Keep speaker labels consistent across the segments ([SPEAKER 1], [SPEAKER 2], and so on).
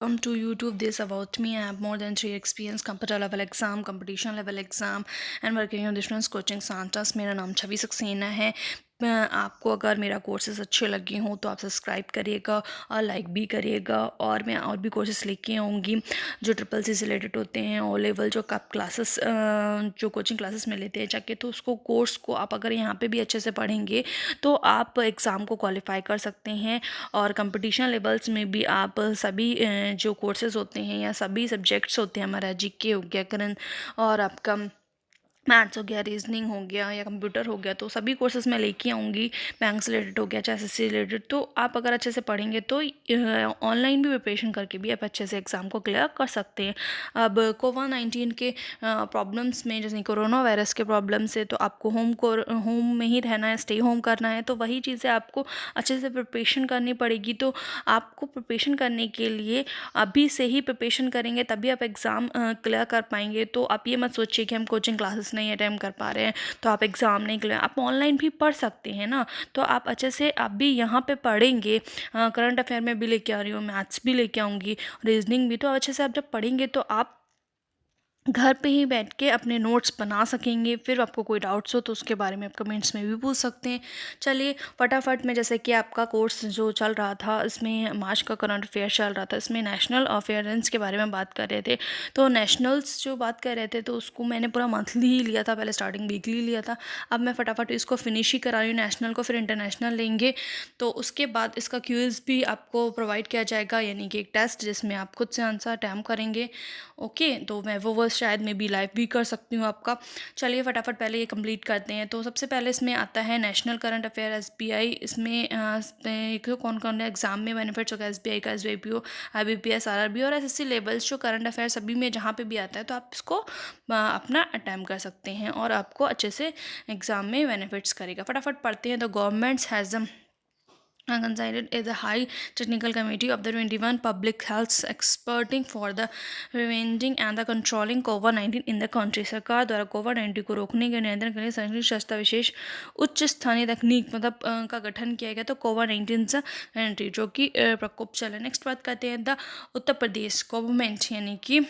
[SPEAKER 1] Welcome to YouTube. This about me. I have more than 3 experience computer level exam, competition level exam and working on different coaching centers. मेरा नाम छवि सक्सेना है. आपको अगर मेरा courses अच्छे लगे हों तो आप सब्सक्राइब करिएगा और लाइक भी करिएगा. और मैं और भी कोर्सेज लेके आऊँगी जो ट्रिपल सी से रिलेटेड होते हैं. ओ लेवल जो आप क्लासेस जो कोचिंग क्लासेस में लेते हैं जाके, तो उसको कोर्स को आप अगर यहाँ पे भी अच्छे से पढ़ेंगे तो आप एग्ज़ाम को क्वालिफाई कर सकते हैं. और कंपटीशन लेवल्स में भी आप सभी जो कोर्सेज़ होते हैं या सभी सब्जेक्ट्स होते हैं, हमारा जीके हो गया, करंट और आपका मैथ्स हो गया, रीजनिंग हो गया या कंप्यूटर हो गया, तो सभी कोर्सेज़ मैं लेके आऊँगी. बैंक से रिलेटेड हो गया चाहे एसएससी रिलेटेड. तो आप अगर अच्छे से पढ़ेंगे तो ऑनलाइन भी प्रिपरेशन करके भी आप अच्छे से एग्ज़ाम को क्लियर कर सकते हैं. अब कोविड-19 के प्रॉब्लम्स में, जैसे कोरोना वायरस के प्रॉब्लम से, तो आपको होम में ही रहना है, स्टे होम करना है. तो वही चीज़ें आपको अच्छे से प्रिपरेशन करनी पड़ेगी. तो आपको प्रिपरेशन करने के लिए अभी से ही प्रिपरेशन करेंगे तभी आप एग्ज़ाम क्लियर कर पाएंगे. तो आप ये मत सोचिए कि हम कोचिंग क्लासेस नहीं अटेम्प्ट कर पा रहे हैं तो आप एग्ज़ाम नहीं क्लियर. आप ऑनलाइन भी पढ़ सकते हैं ना. तो आप अच्छे से आप भी यहाँ पे पढ़ेंगे. करंट अफेयर में भी लेके आ रही हूँ, मैथ्स भी लेके आऊँगी, रीजनिंग भी. तो अच्छे से आप जब पढ़ेंगे तो आप घर पे ही बैठ के अपने नोट्स बना सकेंगे. फिर आपको कोई डाउट्स हो तो उसके बारे में आप कमेंट्स में भी पूछ सकते हैं. चलिए फटाफट में, जैसे कि आपका कोर्स जो चल रहा था, इसमें मार्च का करंट अफेयर चल रहा था, इसमें नेशनल अफेयरेंस के बारे में बात कर रहे थे. तो नेशनल्स जो बात कर रहे थे तो उसको मैंने पूरा मंथली ही लिया था, पहले स्टार्टिंग वीकली लिया था. अब मैं फटाफट इसको फिनिश ही करा रही हूँ. नेशनल को फिर इंटरनेशनल लेंगे. तो उसके बाद इसका क्यूज़ भी आपको प्रोवाइड किया जाएगा, यानी कि एक टेस्ट जिसमें आप खुद से आंसर अटैम्प्ट करेंगे. ओके, तो मैं वो शायद मैं भी लाइव भी कर सकती हूँ आपका. चलिए फटाफट पहले ये कंप्लीट करते हैं. तो सबसे पहले इसमें आता है नेशनल करंट अफेयर एसबीआई. इसमें कौन कौन एग्जाम में बेनिफिट्स होगा एसबीआई का, एसबीआईपीओ, आईबीपीएस, आरआरबी और एसएससी लेवल्स जो करंट अफेयर सभी में जहाँ पे भी आता है, तो आप इसको अपना अटैम्प्ट कर सकते हैं और आपको अच्छे से एग्जाम में बेनिफिट्स करेगा. फटाफट पढ़ते हैं. The government has considered as a high technical committee of the 21 public health experting for the preventing and the controlling COVID-19 in the country. सरकार द्वारा कोविड-19 को रोकने के नियंत्रण के लिए संयुक्त संस्था विशेष उच्च स्थानीय तकनीक मतलब का गठन किया गया. तो कोविड-19 से कंट्री जो कि प्रकोप चला. नेक्स्ट बात करते हैं. द उत्तर प्रदेश गवर्नमेंट यानी कि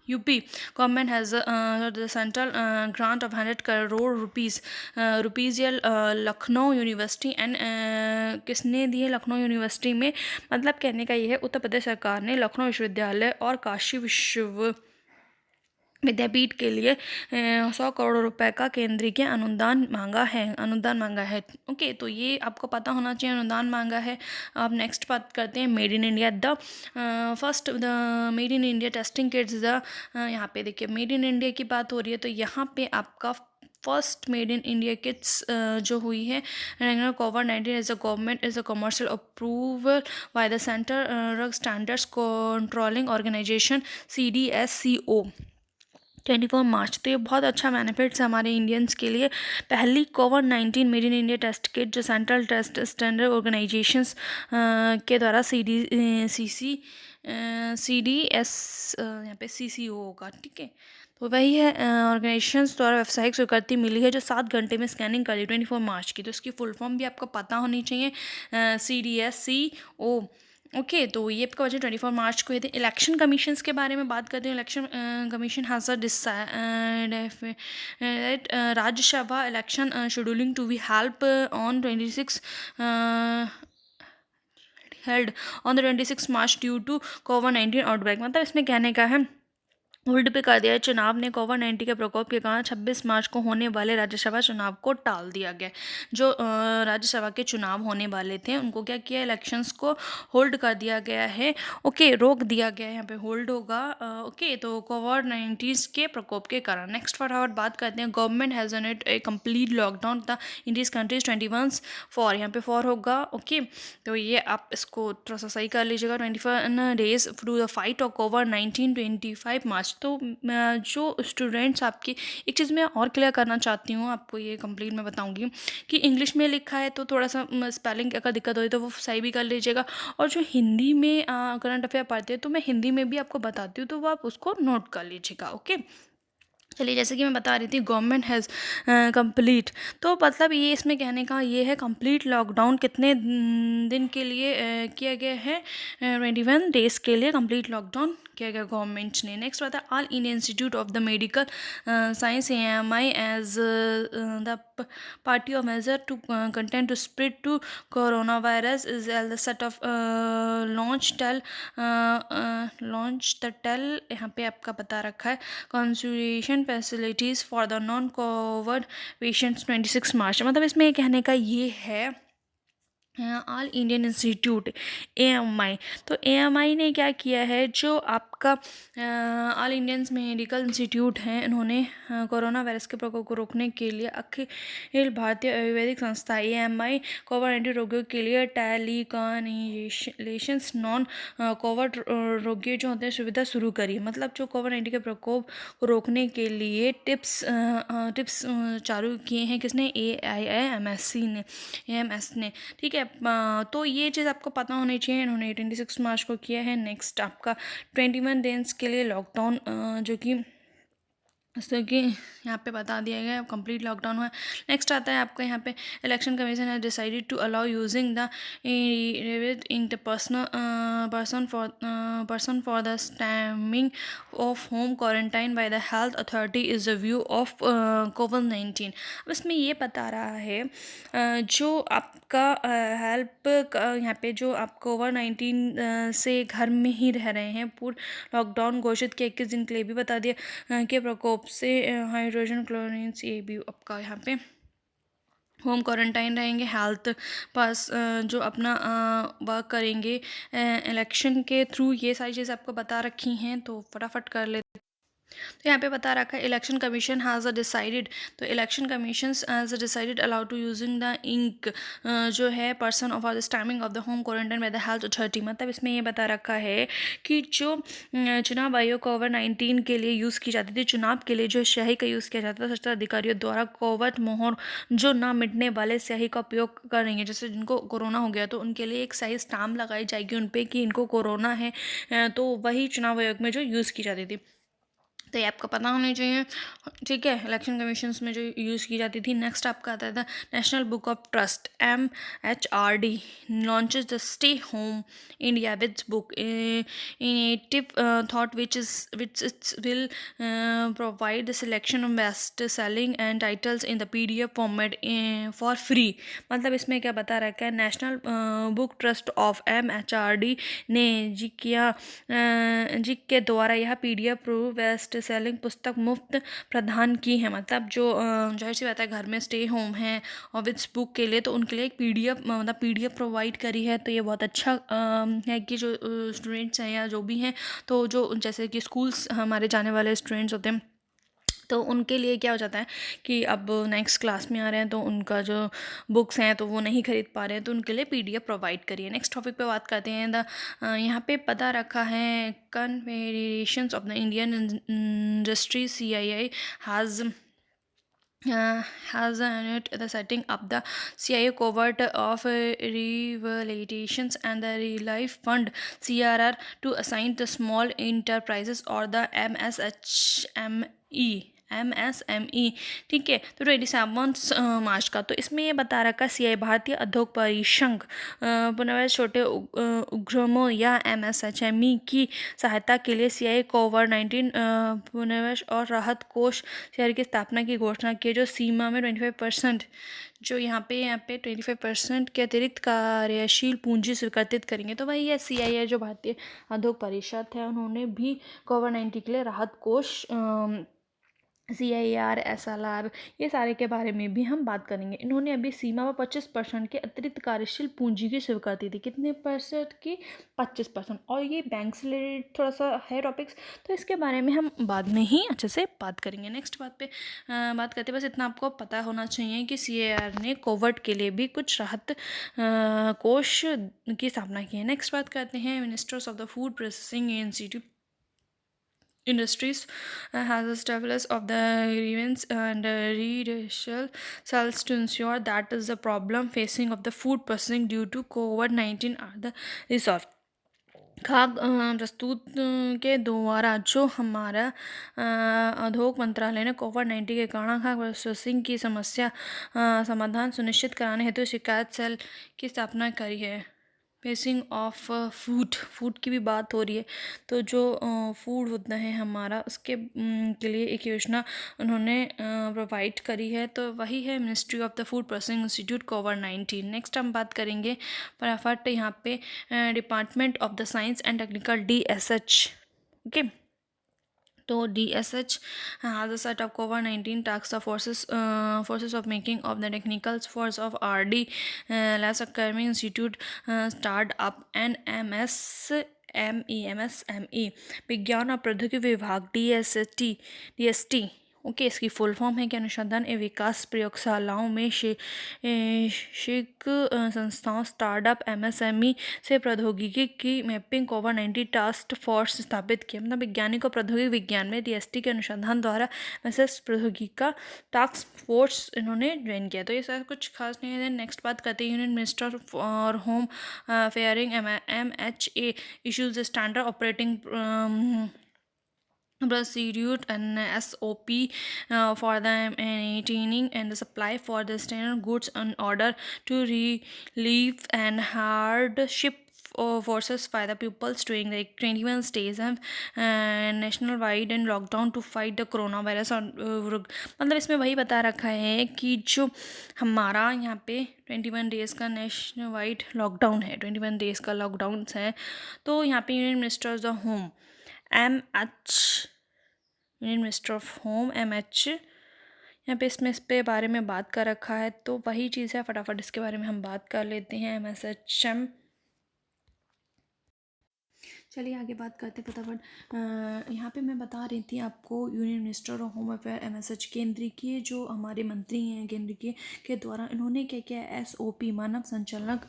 [SPEAKER 1] UP government has the central grant of 100 crore rupees या लखनऊ यूनिवर्सिटी एंड किसने दिए लखनऊ यूनिवर्सिटी में. मतलब कहने का ये है, उत्तर प्रदेश सरकार ने लखनऊ विश्वविद्यालय और काशी विद्यापीठ के लिए 100 करोड़ रुपए का केंद्रीय अनुदान मांगा है. ओके, तो ये आपको पता होना चाहिए, अनुदान मांगा है. अब नेक्स्ट बात करते हैं made in India. The first the made in India testing kits. यहाँ पे देखिए मेड इन इंडिया की बात हो रही है, तो यहाँ पे आपका first made in India kits जो हुई है कोविड-19 as a government is a commercial approval by the central drug standards controlling organisation CDSCO 24 March. तो ये बहुत अच्छा बेनिफिट्स है हमारे इंडियंस के लिए. पहली कोविड-19 made in India test kit जो सेंट्रल टेस्ट स्टैंडर्ड ऑर्गेनाइजेशंस के द्वारा CDS यहाँ पे CCO होगा. ठीक है, तो वही है ऑर्गेनाइजेशंस द्वारा व्यावसायिक स्वीकृति मिली है जो 7 घंटे में स्कैनिंग कर ली 24 मार्च की. तो इसकी फुल फॉर्म भी आपको पता होनी चाहिए, CDSCO. ओके, तो ये आपका वजह 24 मार्च को. थे इलेक्शन कमीशंस के बारे में बात करते हैं. Election commission has Rajya Sabha election scheduling to be help on 26 held on the 26 March due to कोविड-19 आउटब्रेक. मतलब इसमें कहने का है होल्ड पे कर दिया है. चुनाव ने कोविड-19 के प्रकोप के कारण 26 मार्च को होने वाले राज्यसभा चुनाव को टाल दिया गया. जो राज्यसभा के चुनाव होने वाले थे उनको क्या किया, इलेक्शंस को होल्ड कर दिया गया है. ओके, रोक दिया गया है, यहाँ पे होल्ड होगा. ओके, तो कोविड-19 के प्रकोप के कारण. नेक्स्ट फटाफट बात करते हैं. Government has on it A complete lockdown the India's countries 21 for. यहाँ पे फॉर होगा. ओके, तो ये आप इसको थोड़ा सा सही कर लीजिएगा. 21 days to the fight of कोविड-19 25 मार्च. तो जो स्टूडेंट्स आपकी एक चीज़ मैं और क्लियर करना चाहती हूँ, आपको ये कंप्लीट मैं बताऊँगी कि इंग्लिश में लिखा है तो थोड़ा सा स्पेलिंग अगर दिक्कत हो तो वो सही भी कर लीजिएगा. और जो हिंदी में करंट अफेयर पढ़ते हैं तो मैं हिंदी में भी आपको बताती हूँ, तो वो आप उसको नोट कर लीजिएगा. ओके, चलिए, जैसे कि मैं बता रही थी, गवर्नमेंट हैज़ कंप्लीट, तो मतलब ये इसमें कहने का ये है, कंप्लीट लॉकडाउन कितने दिन के लिए किया गया है? 21 डेज़ के लिए कंप्लीट लॉकडाउन किया गया गवर्नमेंट ने। नेक्स्ट आता है, all Indian institute of the medical science AMI as the party of major to content to spread to corona virus is L the set of launch the tail, यहाँ पे आपका बता रखा है, consultation facilities for the non covid patients 26 March. मतलब इसमें कहने का ये है, ऑल इंडियन इंस्टीट्यूट AMI, तो AMI ने क्या किया है, जो आपका ऑल इंडियन मेडिकल इंस्टीट्यूट हैं, इन्होंने कोरोना वायरस के प्रकोप को रोकने के लिए अखिल भारतीय आयुर्वेदिक संस्था AMI कोविड-19 रोगियों के लिए टेलीकॉन्सल्टेशंस नॉन कोविड रोगी जो होते हैं सुविधा शुरू करी। मतलब जो कोविड-19 के प्रकोप को रोकने के लिए टिप्स चालू किए हैं, किसने? AMS ने, ठीक है। तो ये चीज़ आपको पता होनी चाहिए, इन्होंने 26 मार्च को किया है। नेक्स्ट आपका 21 डेज के लिए लॉकडाउन, जो कि यहाँ पे बता दिया गया, कंप्लीट लॉकडाउन हुआ। नेक्स्ट आता है आपका यहाँ पे, election commission has decided to allow using the in person for the stamping of home quarantine by the health authority is a view of कोविड-19। अब इसमें ये बता रहा है, जो आपका हेल्प यहाँ पे जो आप कोविड-19 से घर में ही रह रहे हैं, पूर्ण लॉकडाउन घोषित किया 21 दिन के लिए भी बता दिया के प्रकोप से हाइड्रोजन क्लोरिन्स, ये भी आपका यहाँ पे होम क्वारंटाइन रहेंगे, हेल्थ पास जो अपना वर्क करेंगे इलेक्शन के थ्रू, ये सारी चीज़ आपको बता रखी हैं, तो फटाफट कर लेते। तो यहाँ पे बता रखा है, इलेक्शन कमीशन हैज़ डिसाइडेड, तो election commission has decided allow to using the ink जो है person of the timing of the home quarantine by the health authority. मतलब इसमें ये बता रखा है कि जो चुनाव आयोग कोविड-19 के लिए यूज़ की जाती थी, चुनाव के लिए जो स्याही का यूज़ किया जाता था, सच्चा अधिकारियों द्वारा कोविड मोहर जो ना मिटने वाले स्याही का उपयोग करेंगे। जैसे जिनको कोरोना हो गया तो उनके लिए एक सही स्टाम्प लगाई जाएगी उन पर कि इनको कोरोना है, तो वही चुनाव आयोग में जो यूज़ की जाती थी, तो ये आपको पता होना चाहिए, ठीक है। इलेक्शन कमीशंस में जो यूज़ की जाती थी। नेक्स्ट आपका आता था, national book of trust MHRD launches the stay home India with book initiative thought which it's will provide the selection of best selling and titles in the PDF format for free. मतलब इसमें क्या बता रखा है, national book trust of MHRD ने जी के द्वारा यह PDF प्रूव बेस्ट सेलिंग पुस्तक मुफ्त प्रदान की है। मतलब जो जाहिर सी बात है, घर में स्टे होम है और विद बुक के लिए, तो उनके लिए एक PDF प्रोवाइड करी है। तो ये बहुत अच्छा है कि जो स्टूडेंट्स हैं या जो भी हैं, तो जो जैसे कि स्कूल्स हमारे जाने वाले स्टूडेंट्स होते हैं, तो उनके लिए क्या हो जाता है कि अब नेक्स्ट क्लास में आ रहे हैं, तो उनका जो बुक्स हैं तो वो नहीं खरीद पा रहे हैं, तो उनके लिए PDF प्रोवाइड करिए। नेक्स्ट टॉपिक पे बात करते हैं, यहाँ पे पता रखा है, confederation of the Indian industry CII has announced the setting up the CII cohort of rehabilitations and the Relief Fund CRR to assign the small enterprises or the MSME, ठीक है। तो 27 मार्च का, तो इसमें ये बता रखा, CII भारतीय उद्योग परिसंघ पुनर्वास छोटे उद्यमों या MSME की सहायता के लिए CII कोविड-19 पुनर्वास और राहत कोष शेयर की स्थापना की घोषणा की, जो सीमा में 25% जो यहाँ पे 25% के अतिरिक्त कार्यशील पूंजी स्वीकृत करेंगे। तो वही है, CII जो भारतीय उद्योग परिषद है, उन्होंने भी कोविड-19 के लिए राहत कोष CIR SLR ये सारे के बारे में भी हम बात करेंगे। इन्होंने अभी सीमा पर 25% के अतिरिक्त कार्यशील पूंजी की स्वीकृति दी। कितने परसेंट की? 25%। और ये बैंक से रिलेटेड थोड़ा सा है टॉपिक्स, तो इसके बारे में हम बाद में ही अच्छे से बात करेंगे। नेक्स्ट बात पे बात करते हैं, बस इतना आपको पता होना चाहिए कि CIR ने कोविड के लिए भी कुछ राहत कोष की स्थापना की है। नेक्स्ट बात करते हैं, ministers of the food processing institute industries has established of the grievance and redressal cells to ensure that is the problem facing of the food processing due to COVID-19 are the resolved. खाद्य प्रस्तुत के द्वारा जो हमारा उद्योग मंत्रालय ने कोविड-19 के कारण खाद्य प्रोसेसिंग की समस्या समाधान सुनिश्चित कराने हेतु शिकायत सेल की स्थापना करी है। पेसिंग ऑफ फूड की भी बात हो रही है, तो जो फूड होता है हमारा उसके के लिए एक योजना उन्होंने प्रोवाइड करी है, तो वही है ministry of the food processing institute covid. Next हम बात करेंगे फटाफट यहाँ पे department of the science and technical DSH। Okay, तो DSH has a set of COVID-19 task forces of making of the technical force of RD Las Academy Institute start up MSME विज्ञान और प्रौद्योगिकी विभाग DST। ओके, इसकी full form है कि अनुसंधान एवं विकास प्रयोगशालाओं में शैक्षिक संस्थाओं स्टार्टअप MSME से प्रौद्योगिकी की मैपिंग कोविड-19 टास्क फोर्स स्थापित किया। मतलब वैज्ञानिक और प्रौद्योगिकी विज्ञान में DST के अनुसंधान द्वारा मैसेज प्रौद्योगिकी का टास्क फोर्स इन्होंने ज्वाइन किया। तो ये सारा कुछ खास नहीं है। नेक्स्ट बात करते हैं union minister for home affairing MHA issues standard operating procedure and SOP for the maintaining and the supply for the standard goods in order to relieve and hardship forces by the pupils during the 21 days of national wide and lockdown to fight the coronavirus और मतलब इसमें वही बता रखा है कि जो हमारा यहाँ पे 21 डेज़ का नेशनल वाइड लॉकडाउन है, 21 डेज़ का लॉकडाउन है। तो यहाँ पे union minister of the home union minister of home MH यहाँ पे इसमें इस पे बारे में बात कर रखा है, तो वही चीज़ है। फटाफट इसके बारे में हम बात कर लेते हैं। MSHM, चलिए आगे बात करते हैं फटाफट। यहाँ पे मैं बता रही थी आपको union minister of home affair MSH केंद्र के जो हमारे मंत्री हैं केंद्र के द्वारा इन्होंने क्या किया SOP मानव संचालक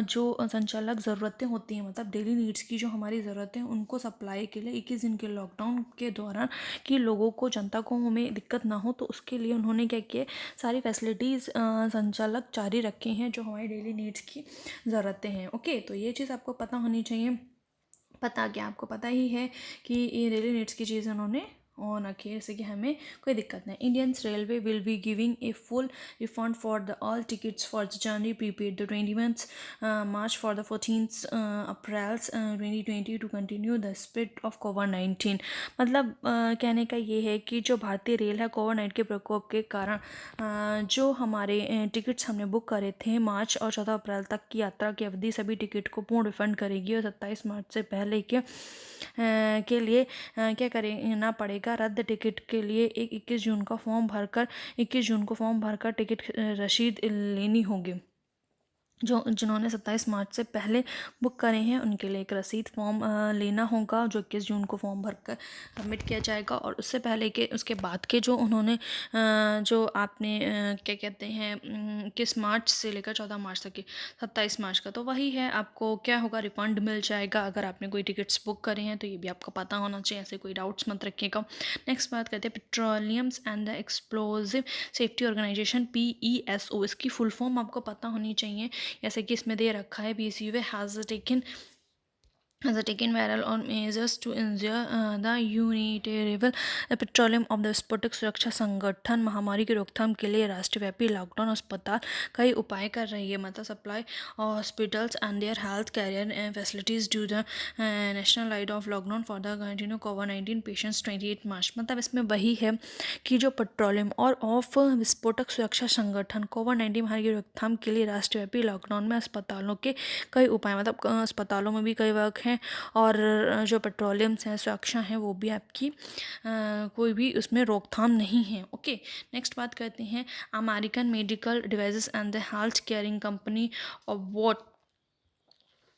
[SPEAKER 1] जो संचालक ज़रूरतें होती हैं, मतलब डेली नीड्स की जो हमारी ज़रूरतें हैं उनको सप्लाई के लिए 21 दिन के लॉकडाउन के दौरान कि लोगों को जनता को हमें दिक्कत ना हो, तो उसके लिए उन्होंने क्या किया सारी फैसिलिटीज़ संचालक जारी रखे हैं जो हमारी डेली नीड्स की ज़रूरतें हैं। ओके, तो ये चीज़ आपको पता होनी चाहिए। पता क्या आपको पता ही है कि ये डेली नीड्स की चीज़ उन्होंने ऑन रखी है, जैसे कि हमें कोई दिक्कत नहीं। Indian railway will be giving a full refund for the all tickets for the journey prepaid the 21 March for the 14 April 2020 to continue the spread of कोविड-19। मतलब कहने का ये है कि जो भारतीय रेल है कोविड-19 के प्रकोप के कारण जो हमारे टिकट्स हमने बुक करे थे मार्च और 14 अप्रैल तक की यात्रा की अवधि सभी टिकट को पूर्ण रिफंड करेगी और 27 मार्च से पहले के लिए क्या करना पड़ेगा, रद्द टिकट के लिए 21 जून को फॉर्म भरकर टिकट रसीद लेनी होगी। जो जिन्होंने 27 मार्च से पहले बुक करे हैं उनके लिए एक रसीद फॉर्म लेना होगा जो 21 जून को फॉर्म भरकर सबमिट किया जाएगा। और उससे पहले के उसके बाद के जो उन्होंने जो आपने क्या कहते हैं 21 मार्च से लेकर 14 मार्च तक के 27 मार्च का, तो वही है आपको क्या होगा रिफंड मिल जाएगा अगर आपने कोई टिकट्स बुक करे हैं, तो ये भी आपको पता होना चाहिए, ऐसे कोई डाउट्स मत रखिएगा। नेक्स्ट बात करते हैं petroleums and the explosive safety organisation PESO, इसकी फुल फॉर्म आपको पता होनी चाहिए, जैसे कि इसमें दे रखा है PCUA has taken viral on measures to ensure the unilateral petroleum of the स्फोटक सुरक्षा संगठन महामारी की रोकथाम के लिए राष्ट्रव्यापी लॉकडाउन अस्पताल कई उपाय कर रही है, मतलब supply hospitals and their health carrier facilities due the national light of lockdown for the continue कोविड-19 पेशेंट्स 28 मार्च। मतलब इसमें वही है कि जो पेट्रोलियम और ऑफ विस्फोटक सुरक्षा संगठन कोविड-19 महामारी की रोकथाम के लिए राष्ट्रव्यापी लॉकडाउन में अस्पतालों के कई उपाय, मतलब अस्पतालों में भी कई वर्क हैं और जो पेट्रोलियम्स हैं सुरक्षा हैं वो भी आपकी कोई भी उसमें रोकथाम नहीं है। ओके, नेक्स्ट बात करते हैं American medical devices and the health caring company of what,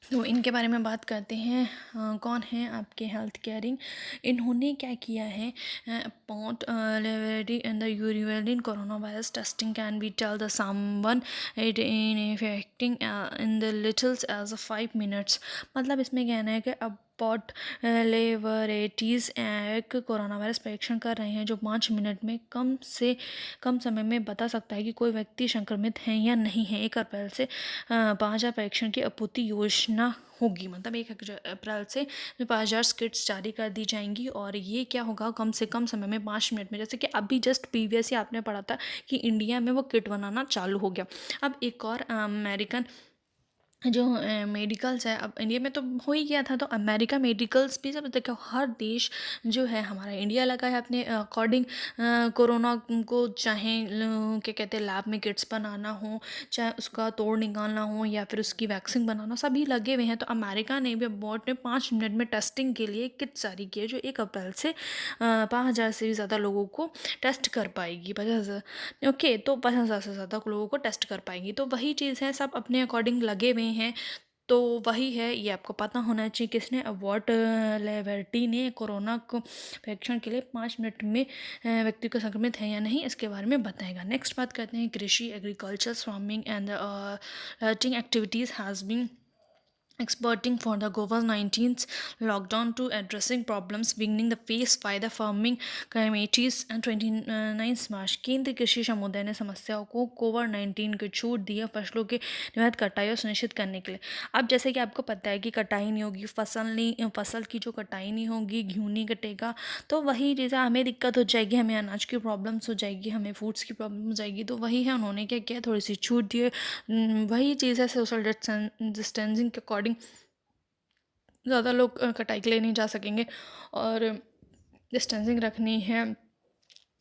[SPEAKER 1] तो इनके बारे में बात करते हैं। कौन है आपके हेल्थ केयरिंग, इन्होंने क्या किया है अपॉट लेवरिटी in the urine corona virus testing can be tell the someone it in affecting in the littles as 5 minutes. मतलब इसमें कहना है कि अब स्पॉट लेबोरेटरीज एक कोरोना वायरस परीक्षण कर रहे हैं जो 5 मिनट में कम से कम समय में बता सकता है कि कोई व्यक्ति संक्रमित है या नहीं है। 1 अप्रैल से 5,000 परीक्षण की आपूर्ति योजना होगी, मतलब 1 अप्रैल से 5,000 किट्स जारी कर दी जाएंगी। और ये क्या होगा, कम से कम समय में 5 मिनट में, जैसे कि अभी जस्ट प्रीवियस ही आपने पढ़ा था कि इंडिया में वो किट बनाना चालू हो गया। अब एक और अमेरिकन जो मेडिकल्स है, अब इंडिया में तो हो ही गया था, तो अमेरिका मेडिकल्स भी, सब देखो हर देश जो है हमारा इंडिया लगा है अपने अकॉर्डिंग कोरोना को, चाहे क्या कहते हैं लैब में किट्स बनाना हो, चाहे उसका तोड़ निकालना हो, या फिर उसकी वैक्सीन बनाना, सभी लगे हुए हैं। तो अमेरिका ने भी बोर्ड ने 5 मिनट में टेस्टिंग के लिए किट जारी की है जो 1 अप्रैल से 5,000 से भी ज़्यादा लोगों को टेस्ट कर पाएगी। 50,000, ओके, तो 50,000 से ज़्यादा लोगों को टेस्ट कर पाएंगी। तो वही चीज़ है, सब अपने अकॉर्डिंग लगे हुए हैं। तो वही है, ये आपको पता होना चाहिए किसने अवार्ड लेबोरेटरी ने कोरोना को परीक्षण के लिए 5 मिनट में व्यक्ति को संक्रमित है या नहीं इसके बारे में बताएगा। नेक्स्ट बात करते हैं कृषि, agriculture, farming and activities has been exporting for the COVID-19 lockdown to addressing problems beginning the faced by the farming communities and 29 मार्च। केंद्रीय कृषि समुदाय ने समस्याओं को कोविड-19 को छूट दिया फसलों के नियमित कटाई और सुनिश्चित करने के लिए। अब जैसे कि आपको पता है कि कटाई नहीं होगी, फसल की जो कटाई नहीं होगी, गेहूँ नहीं कटेगा, तो वही चीज़ें हमें दिक्कत हो जाएगी, हमें अनाज की प्रॉब्लम्स हो जाएगी, हमें फूड्स की प्रॉब्लम हो जाएगी। तो वही है, उन्होंने क्या किया, थोड़ी सी छूट दी है। वही चीज़ है, सोशल डिस्टेंसिंग के अकॉर्डिंग ज़्यादा लोग कटाई के लिए नहीं जा सकेंगे, और डिस्टेंसिंग रखनी है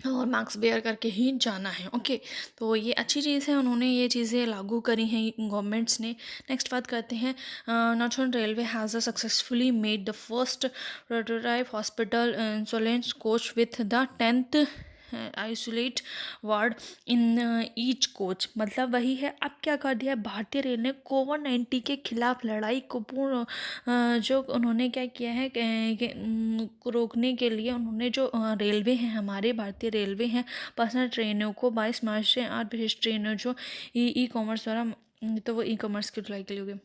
[SPEAKER 1] और मास्क वेयर करके ही जाना है। ओके, तो ये अच्छी चीज़ है, उन्होंने ये चीज़ें लागू करी हैं गवर्नमेंट्स ने। नेक्स्ट बात करते हैं, northern railway has successfully made the first prototype hospital insurance coach with the 10th isolate ward in each coach. मतलब वही है, अब क्या कर दिया है भारतीय रेल ने कोविड-19 के खिलाफ लड़ाई को पूर्ण जो उन्होंने क्या किया है को रोकने के लिए, उन्होंने जो रेलवे हैं, हमारे भारतीय रेलवे हैं, पर्सनल ट्रेनों को 22 मार्च से 8 विशेष ट्रेनों जो ई कॉमर्स द्वारा, तो वो ई कॉमर्स की ढुलाई के लिए हो गए।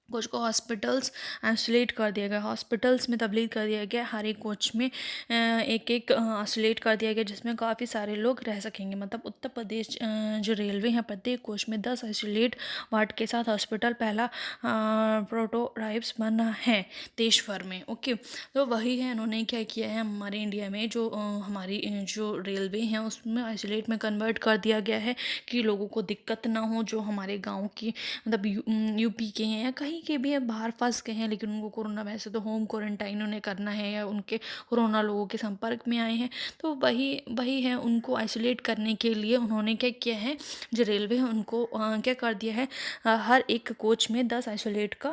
[SPEAKER 1] कोच को हॉस्पिटल्स आइसोलेट कर दिया गया, हॉस्पिटल्स में तब्दील कर दिया गया। हर एक कोच में एक एक आइसोलेट कर दिया गया जिसमें काफ़ी सारे लोग रह सकेंगे। मतलब उत्तर प्रदेश जो रेलवे हैं, प्रत्येक कोच में 10 आइसोलेट वार्ड के साथ हॉस्पिटल पहला प्रोटोटाइप्स बना है देश भर में। ओके, तो वही है, उन्होंने क्या किया है, हमारे इंडिया में जो हमारी जो रेलवे हैं उसमें आइसोलेट में कन्वर्ट कर दिया गया है कि लोगों को दिक्कत ना हो, जो हमारे गाँव की, मतलब यूपी के हैं या कहीं के भी है, बाहर फंस गए हैं, लेकिन उनको कोरोना, वैसे तो होम क्वारंटाइन उन्हें करना है, या उनके कोरोना लोगों के संपर्क में आए हैं, तो वही वही है, उनको आइसोलेट करने के लिए उन्होंने क्या किया है, जो रेलवे है उनको क्या कर दिया है, हर एक कोच में 10 आइसोलेट का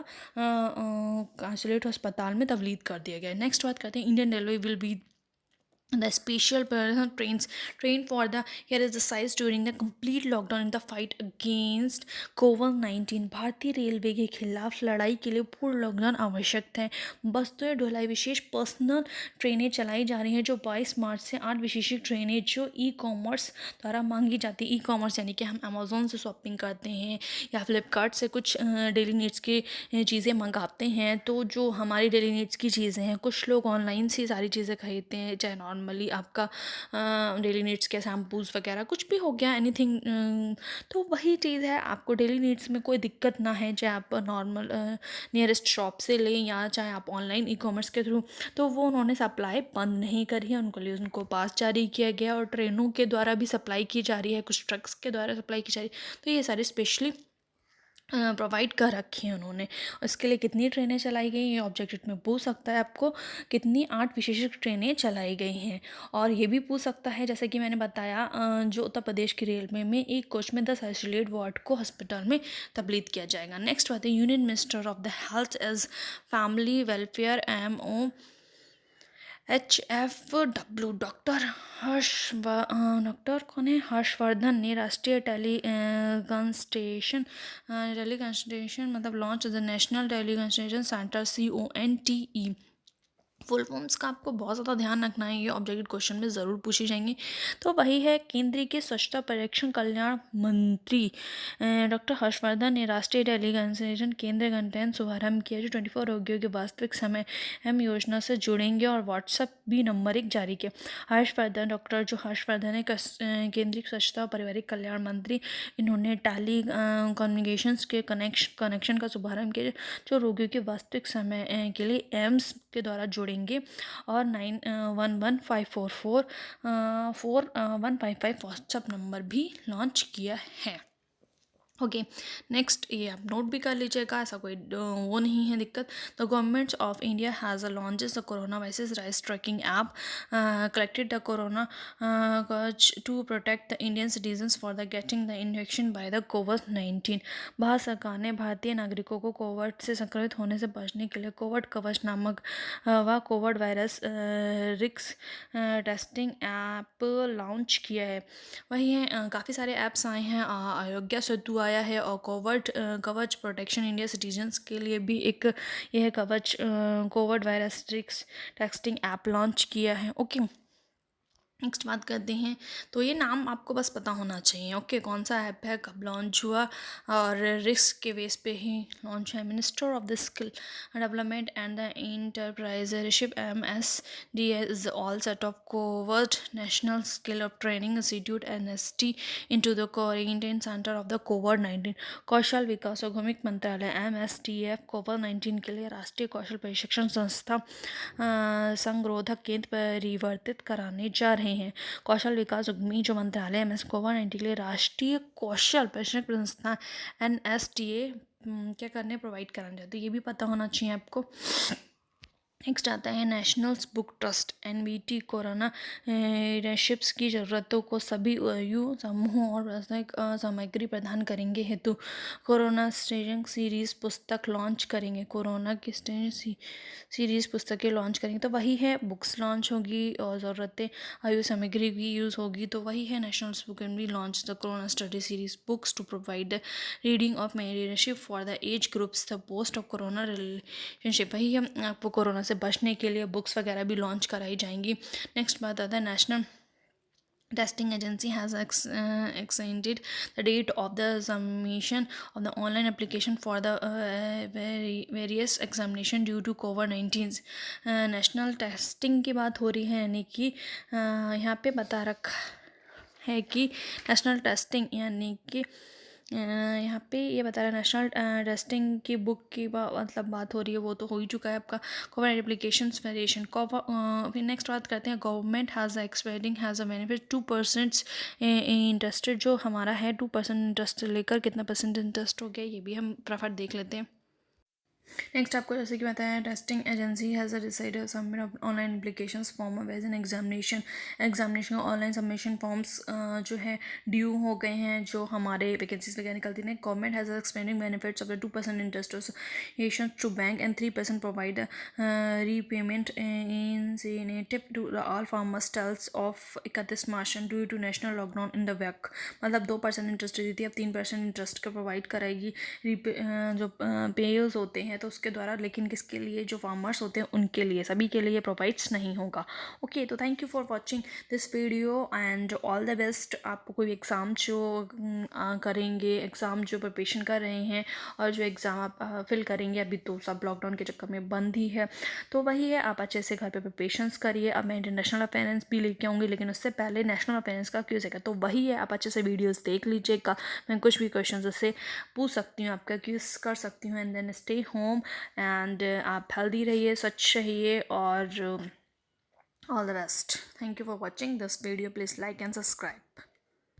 [SPEAKER 1] आइसोलेट अस्पताल में तब्दील कर दिया गया है। नेक्स्ट बात करते हैं, Indian railway will B the special personal trained for the here is the size during the complete lockdown in the fight against COVID-19। भारतीय रेलवे के खिलाफ लड़ाई के लिए पूर्ण लॉकडाउन आवश्यक है। वस्तुएं ढुलाई विशेष पर्सनल ट्रेनें चलाई जा रही हैं जो 22 मार्च से 8 विशेष ट्रेनें जो ई कॉमर्स द्वारा मांगी जाती है। ई कॉमर्स यानी कि हम अमेजोन से शॉपिंग करते हैं या फ्लिपकार्ट से कुछ डेली नीड्स की चीज़ें मंगाते हैं, तो जो हमारी डेली नीड्स की चीज़ें हैं, कुछ लोग ऑनलाइन से सारी चीज़ें खरीदते हैं, चाहे नॉर्मली आपका डेली नीड्स के शैम्पूज़ वगैरह कुछ भी हो गया, एनीथिंग। तो वही चीज़ है, आपको डेली नीड्स में कोई दिक्कत ना है, चाहे आप नॉर्मल नियरेस्ट शॉप से लें या चाहे आप ऑनलाइन ई कॉमर्स के थ्रू, तो वो उन्होंने सप्लाई बंद नहीं करी है, उनको लिए उनको पास जारी किया गया, और ट्रेनों के द्वारा भी सप्लाई की जा रही है, कुछ ट्रक्स के द्वारा सप्लाई की जा रही है। तो ये सारे स्पेशली प्रोवाइड कर रखी हैं उन्होंने। इसके लिए कितनी ट्रेनें चलाई गई, ये ऑब्जेक्टिव में पूछ सकता है आपको, कितनी 8 विशेष ट्रेनें चलाई गई हैं। और ये भी पूछ सकता है, जैसे कि मैंने बताया, जो उत्तर प्रदेश की रेलवे में एक कोच में 10 आइसोलेट वार्ड को हॉस्पिटल में तब्दील किया जाएगा। नेक्स्ट बात है, union minister of the health as family welfare MO HFW doctor कौन है, हर्षवर्धन ने राष्ट्रीय टेलीकंसल्टेशन मतलब launch the national teleconsultation centre CONTE full forms का आपको बहुत ज़्यादा ध्यान रखना है, ये ऑब्जेक्टिव क्वेश्चन में ज़रूर पूछी जाएंगी। तो वही है, केंद्रीय के स्वच्छता पर्यवेक्षण कल्याण मंत्री डॉक्टर हर्षवर्धन ने राष्ट्रीय टेलीकंसल्टेशन केंद्र का शुभारंभ किया, जो 24 रोगियों के वास्तविक समय हम योजना से जुड़ेंगे, और व्हाट्सएप भी नंबर 1 जारी किया। डॉक्टर जो हर्षवर्धन है केंद्रीय स्वच्छता और पारिवारिक कल्याण मंत्री, इन्होंने टेली कम्युनिकेशंस के कनेक्शन का शुभारंभ किया, जो रोगियों के वास्तविक समय के लिए एम्स के द्वारा जुड़ेंगे, और 911544 व्हाट्सएप नंबर भी लॉन्च किया है। ओके, नेक्स्ट ये आप नोट भी कर लीजिएगा, ऐसा कोई वो नहीं है दिक्कत। The government of India has launches the corona virus rise tracking app collected the corona to protect the Indian citizens for the getting the infection by the कोविड-19। भारत सरकार ने भारतीय नागरिकों को कोविड से संक्रमित होने से बचने के लिए कोविड कवच नामक व Covid virus risk testing app launch किया है। वही है, काफ़ी सारे ऐप्स आए हैं, आरोग्य सेतु आया है, और कोविड कवच प्रोटेक्शन इंडिया सिटीजन्स के लिए भी एक यह कवच Covid virus risk testing app launch किया है। ओके, नेक्स्ट बात करते हैं। तो ये नाम आपको बस पता होना चाहिए, ओके, कौन सा ऐप है, कब लॉन्च हुआ, और रिस्क के बेस पे ही लॉन्च है। Minister of the skill development and the entrepreneurship MSD is all set of covered national skill of training institute NST into the quarantine centre of the कोविड-19। कौशल विकास और उद्यमिता मंत्रालय MSDF कोविड-19 के लिए राष्ट्रीय कौशल प्रशिक्षण संस्था संगरोधक केंद्र परिवर्तित कराने जा रहे हैं। कौशल विकास उद्यमी जो मंत्रालय MS कोविड-19 के लिए राष्ट्रीय कौशल प्रशिक्षण संस्थान NSTA क्या करने प्रोवाइड कराने जाते हैं, ये भी पता होना चाहिए आपको। नेक्स्ट आता है national book trust NBT corona leaderships की ज़रूरतों को सभी आयु समूहों और व्यावसायिक सामग्री प्रदान करेंगे हेतु कोरोना स्टेजिंग सीरीज़ पुस्तक लॉन्च करेंगे। कोरोना की सीरीज़ पुस्तकें लॉन्च करेंगे, तो वही है, बुक्स लॉन्च होगी और ज़रूरतें आयु सामग्री भी यूज़ होगी, तो वही है national book and be launch the corona study series books to provide the reading of leadership for the age groups the post of corona relationship. वही है, आपको कोरोना से बचने के लिए बुक्स वगैरह भी लॉन्च कराई जाएंगी। नेक्स्ट बात आता है national testing agency has extended the date of the submission of the online application for the various examination due to COVID-19। National testing की बात हो रही है, यानी कि यहाँ पे बता रखा है कि नेशनल टेस्टिंग, यानी कि यहाँ पे ये बता रहा है नेशनल टेस्टिंग की बुक की मतलब बात हो रही है, वो तो हो ही चुका है आपका। कोविड एप्लीकेशन वेरिएशन फिर नेक्स्ट बात करते हैं। Government has expecting has a benefit 2% interested, जो हमारा है 2% इंटरेस्ट लेकर कितना परसेंट इंटरेस्ट हो गया, ये भी हम प्रॉफिट देख लेते हैं। नेक्स्ट आपको जैसे कि बताया, testing agency has decided submit online applications form wage an examination online submission forms जो है ड्यू हो गए हैं, जो हमारे वैकेंसीज वगैरह निकलती हैं। Government has expending benefits of the 2% interest to bank and 3% provide repayment incentive to all farmers tells of 31 March due to national lockdown in the wake. मतलब 2% इंटरेस्ट दी थी, अब 3% इंटरेस्ट का प्रोवाइड कराएगी जो पेयर्स होते हैं तो उसके द्वारा, लेकिन किसके लिए, जो फार्मर्स होते हैं उनके लिए, सभी के लिए प्रोवाइड्स नहीं होगा। ओके, तो thank you for watching this video and all the best. आपको कोई एग्ज़ाम जो करेंगे, एग्ज़ाम जो प्रिपरेशन कर रहे हैं और जो एग्ज़ाम आप फिल करेंगे, अभी तो सब लॉकडाउन के चक्कर में बंद ही है, तो वही है, आप अच्छे से घर पे प्रिपरेशंस करिए। अब मैं इंटरनेशनल अफेयरेंस भी लेके आऊँगी, लेकिन उससे पहले नेशनल अफेयरेंस का क्यूज़ है, तो वही है, आप अच्छे से वीडियोज़ देख लीजिएगा। मैं कुछ भी क्वेश्चन उससे पूछ सकती हूँ, आपका क्यूज़ कर सकती हूँ। And then stay home and आप हेल्दी रहिए, स्वच्छ रहिए, और all the best. Thank you for watching this video. Please like and subscribe.